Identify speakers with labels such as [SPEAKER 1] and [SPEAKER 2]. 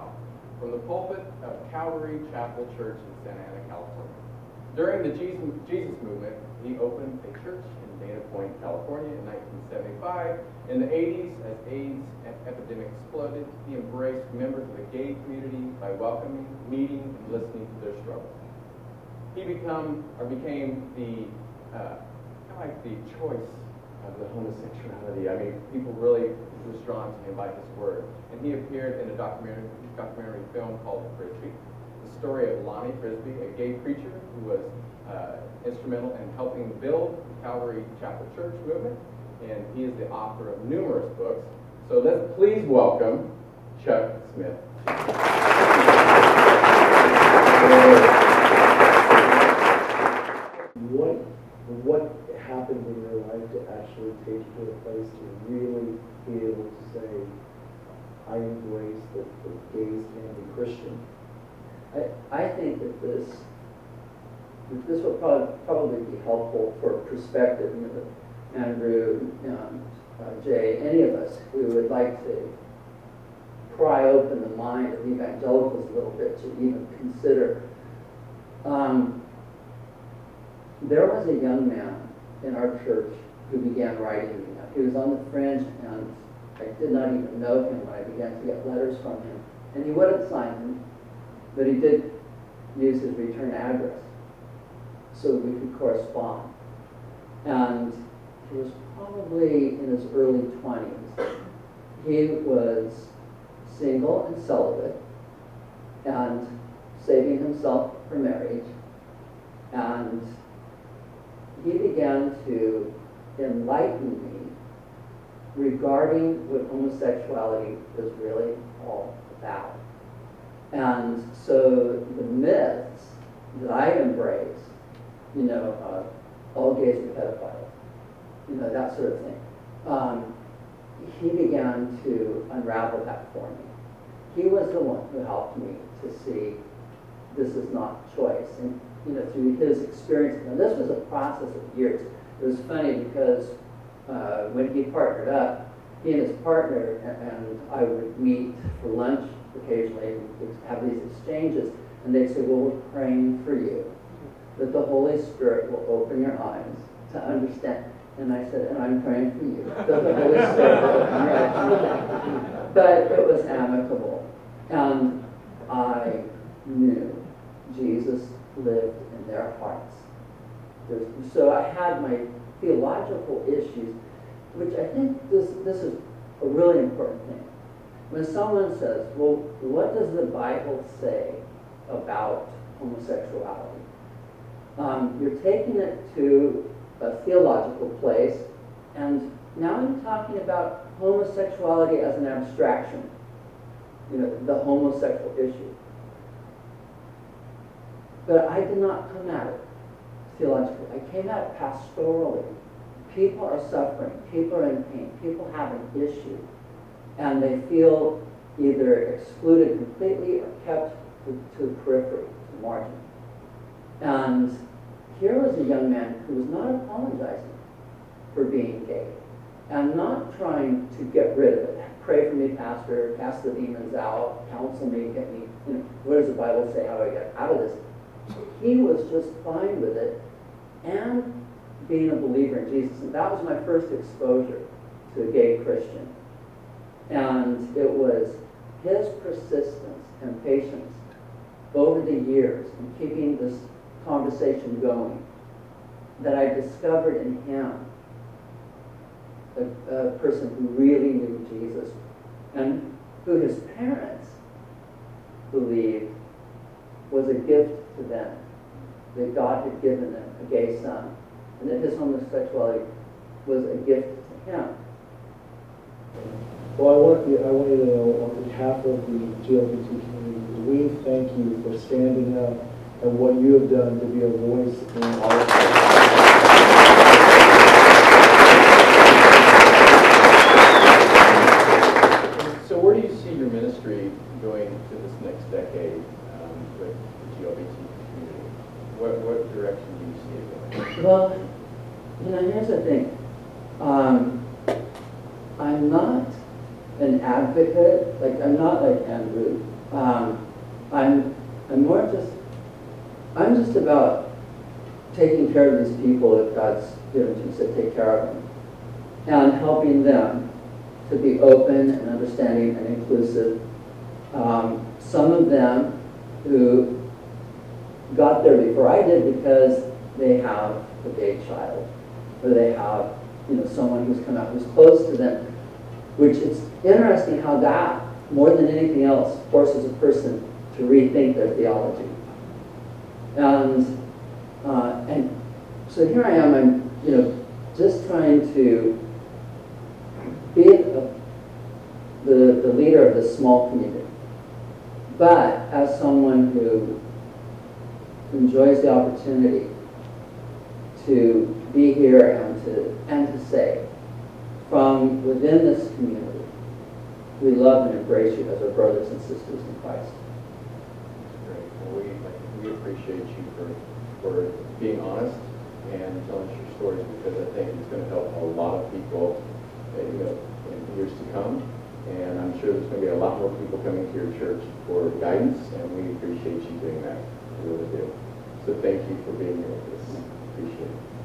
[SPEAKER 1] South, from the pulpit of Calvary Chapel Church in Santa Ana, California. During the Jesus movement, he opened a church in Dana Point, California in 1975. In the 80s, as AIDS epidemic exploded, he embraced members of the gay community by welcoming, meeting, and listening to their struggles. He became the kind of like the choice of the homosexuality. I mean, people really was drawn to him by his word. And he appeared in a documentary film called Frisbee, the story of Lonnie Frisbee, a gay preacher who was instrumental in helping build the Calvary Chapel Church movement, and he is the author of numerous books. So let's please welcome Chuck Smith.
[SPEAKER 2] What happened in your life to actually take you to a place to really be able to say, I embrace that gays can be Christian?
[SPEAKER 3] I think that this will probably be helpful for perspective. You know, Andrew, Jay, any of us, we would like to pry open the mind of evangelicals a little bit to even consider. There was a young man in our church who began writing me. He was on the fringe, and I did not even know him when I began to get letters from him. And he wouldn't sign them, but he did use his return address so we could correspond. And he was probably in his early 20s. He was single and celibate and saving himself for marriage. And he began to enlighten me regarding what homosexuality was really all about. And so the myths that I embrace, you know, all gays are pedophiles, you know, that sort of thing, he began to unravel that for me. He was the one who helped me to see this is not choice. And you know, through his experience, and this was a process of years. It was funny because when he partnered up, he and his partner and I would meet for lunch occasionally, and have these exchanges, and they'd say, well, we're praying for you, that the Holy Spirit will open your eyes to understand. And I said, and I'm praying for you, that the Holy Spirit will open your eyes. But it was amicable, and I knew Jesus lived in their hearts. So I had my theological issues, which I think this is a really important thing. When someone says, well, what does the Bible say about homosexuality? You're taking it to a theological place, and now I'm talking about homosexuality as an abstraction, you know, the homosexual issue. But I did not come at it theologically. I came at it pastorally. People are suffering. People are in pain. People have an issue. And they feel either excluded completely or kept to the periphery, to the margin. And here was a young man who was not apologizing for being gay and not trying to get rid of it. Pray for me, pastor, cast the demons out, counsel me, get me, you know, what does the Bible say, how do I get out of this? He was just fine with it and being a believer in Jesus. And that was my first exposure to a gay Christian. And it was his persistence and patience over the years in keeping this conversation going that I discovered in him a person who really knew Jesus and who his parents believed was a gift to them, that God had given them a gay son, and that his homosexuality was a gift to him.
[SPEAKER 2] Well, I want you to know, on behalf of the LGBT community, we thank you for standing up and what you have done to be a voice in our
[SPEAKER 1] So where do you see your ministry going to this next decade with the LGBT community? What direction do you see it going?
[SPEAKER 3] Well, you know, here's the thing. I'm not an advocate. Like, I'm not like Andrew. I'm more just, I'm just about taking care of these people that God's given to us to take care of them, and helping them to be open and understanding and inclusive. Some of them who got there before I did because they have a gay child, or they have, you know, someone who's come out who's close to them, which it's interesting how that, more than anything else, forces a person to rethink their theology. And so here I am, I'm, you know, just trying to be the leader of this small community. But as someone who enjoys the opportunity to be here and to say, from within this community, we love and embrace you as our brothers and sisters in Christ.
[SPEAKER 1] Great. Well, we appreciate you for being honest and telling us your stories, because I think it's going to help a lot of people, you know, in years to come. And I'm sure there's going to be a lot more people coming to your church for guidance, and we appreciate you doing that. We really do. So thank you for being here with us. Appreciate it.